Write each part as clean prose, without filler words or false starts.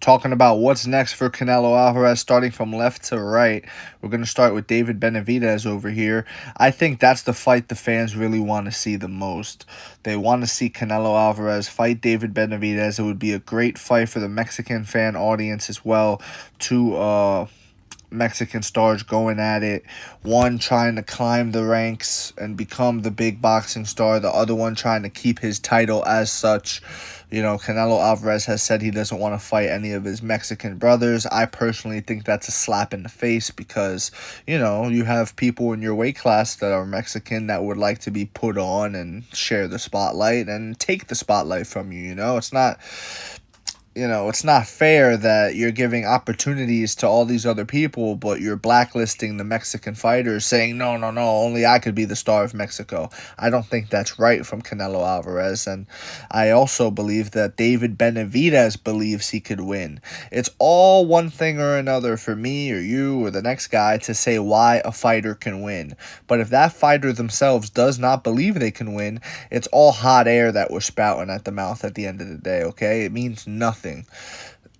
talking about what's next for Canelo Alvarez, starting from left to right. We're going to start with David Benavidez over here. I think that's the fight the fans really want to see the most. They want to see Canelo Alvarez fight David Benavidez. It would be a great fight for the Mexican fan audience as well. Two Mexican stars going at it. One trying to climb the ranks and become the big boxing star. The other one trying to keep his title as such. You know, Canelo Alvarez has said he doesn't want to fight any of his Mexican brothers. I personally think that's a slap in the face because, you know, you have people in your weight class that are Mexican that would like to be put on and share the spotlight and take the spotlight from you, you know? It's not fair that you're giving opportunities to all these other people, but you're blacklisting the Mexican fighters, saying, no, no, no, only I could be the star of Mexico. I don't think that's right from Canelo Alvarez, and I also believe that David Benavidez believes he could win. It's all one thing or another for me or you or the next guy to say why a fighter can win. But if that fighter themselves does not believe they can win, it's all hot air that we're spouting at the mouth at the end of the day, okay? It means nothing.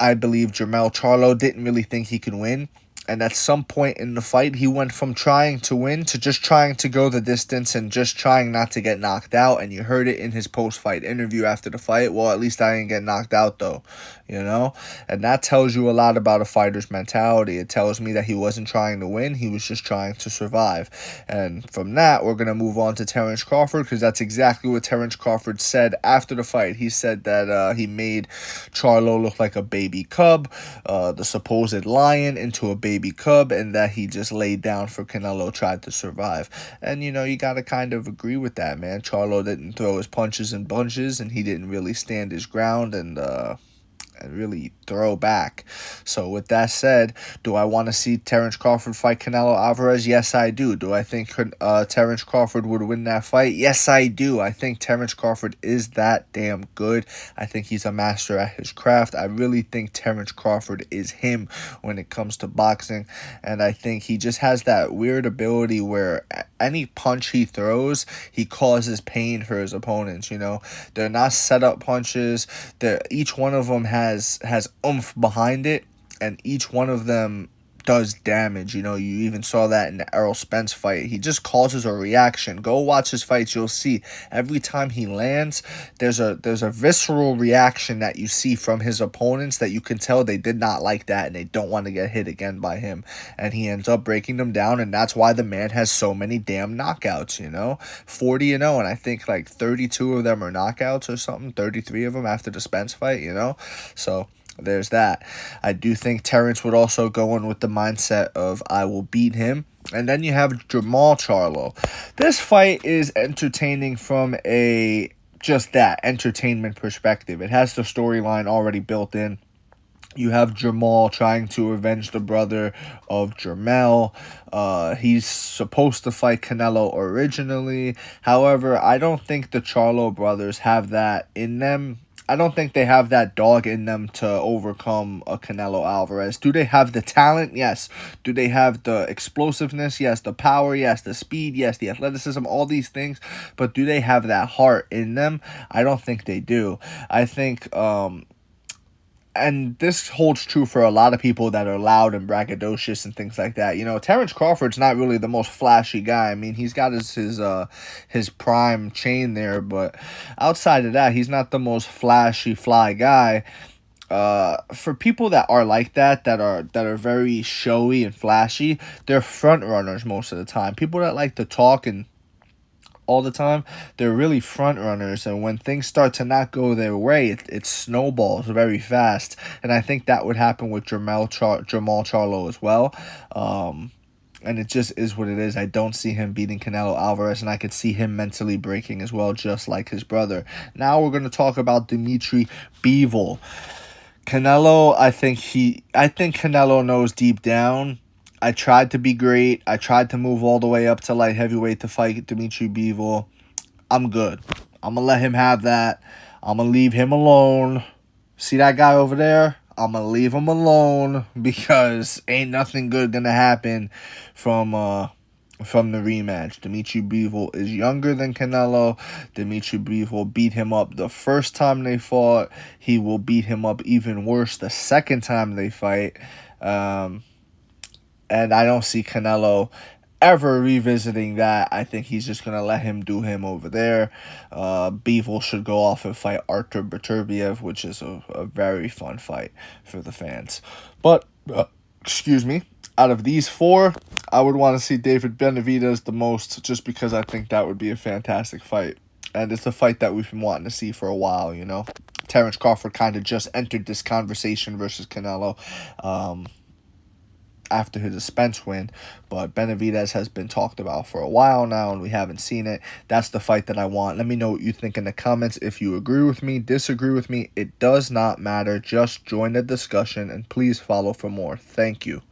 I believe Jermell Charlo didn't really think he could win. And at some point in the fight, he went from trying to win to just trying to go the distance and just trying not to get knocked out. And you heard it in his post-fight interview after the fight. Well, at least I didn't get knocked out, though, you know? And that tells you a lot about a fighter's mentality. It tells me that he wasn't trying to win. He was just trying to survive. And from that, we're going to move on to Terence Crawford because that's exactly what Terence Crawford said after the fight. He said that he made Charlo look like a baby cub, the supposed lion into a baby cub, and that he just laid down for Canelo, tried to survive. And, you know, you got to kind of agree with that, man. Charlo didn't throw his punches and bunches, and he didn't really stand his ground and really throw back. So with that said, do I want to see Terence Crawford fight Canelo Alvarez? Yes, I do. Do I think Terence Crawford would win that fight? Yes, I do. I think Terence Crawford is that damn good. I think he's a master at his craft. I really think Terence Crawford is him when it comes to boxing, and I think he just has that weird ability where any punch he throws, he causes pain for his opponents, you know? They're not set-up punches. Each one of them has oomph behind it, and each one of them does damage. You know, you even saw that in the Errol Spence fight. He just causes a reaction. Go watch his fights, you'll see every time he lands, there's a visceral reaction that you see from his opponents that you can tell they did not like that and they don't want to get hit again by him. And he ends up breaking them down, and that's why the man has so many damn knockouts, you know? 40-0, and I think like 32 of them are knockouts or something, 33 of them after the Spence fight, you know? So there's that. I do think Terence would also go in with the mindset of I will beat him. And then you have Jermall Charlo. This fight is entertaining from a just that entertainment perspective. It has the storyline already built in. You have Jermall trying to avenge the brother of Jermell. He's supposed to fight Canelo originally. However, I don't think the Charlo brothers have that in them. I don't think they have that dog in them to overcome a Canelo Alvarez. Do they have the talent? Yes. Do they have the explosiveness? Yes. The power? Yes. The speed? Yes. The athleticism? All these things. But do they have that heart in them? I don't think they do. I think and this holds true for a lot of people that are loud and braggadocious and things like that. You know, Terence Crawford's not really the most flashy guy. I mean, he's got his prime chain there, but outside of that, he's not the most flashy fly guy. For people that are like that are very showy and flashy, they're front runners most of the time. People that like to talk and all the time, they're really front runners, and when things start to not go their way, it snowballs very fast. And I think that would happen with Jermall Charlo as well. And it just is what it is. I don't see him beating Canelo Alvarez, and I could see him mentally breaking as well, just like his brother. Now we're going to talk about Dimitri Bivol. Canelo, I think Canelo knows deep down, I tried to be great. I tried to move all the way up to light heavyweight to fight Dimitri Bivol. I'm good. I'm going to let him have that. I'm going to leave him alone. See that guy over there? I'm going to leave him alone because ain't nothing good going to happen from from the rematch. Dimitri Bivol is younger than Canelo. Dimitri Bivol beat him up the first time they fought. He will beat him up even worse the second time they fight. And I don't see Canelo ever revisiting that. I think he's just going to let him do him over there. Bivol should go off and fight Artur Beterbiev, which is a very fun fight for the fans. But, excuse me, out of these four, I would want to see David Benavidez the most, just because I think that would be a fantastic fight. And it's a fight that we've been wanting to see for a while, you know. Terrence Crawford kind of just entered this conversation versus Canelo after his Spence win, but Benavidez has been talked about for a while now, and we haven't seen it. That's the fight that I want. Let me know what you think in the comments. If you agree with me, disagree with me, it does not matter. Just join the discussion, and please follow for more. Thank you.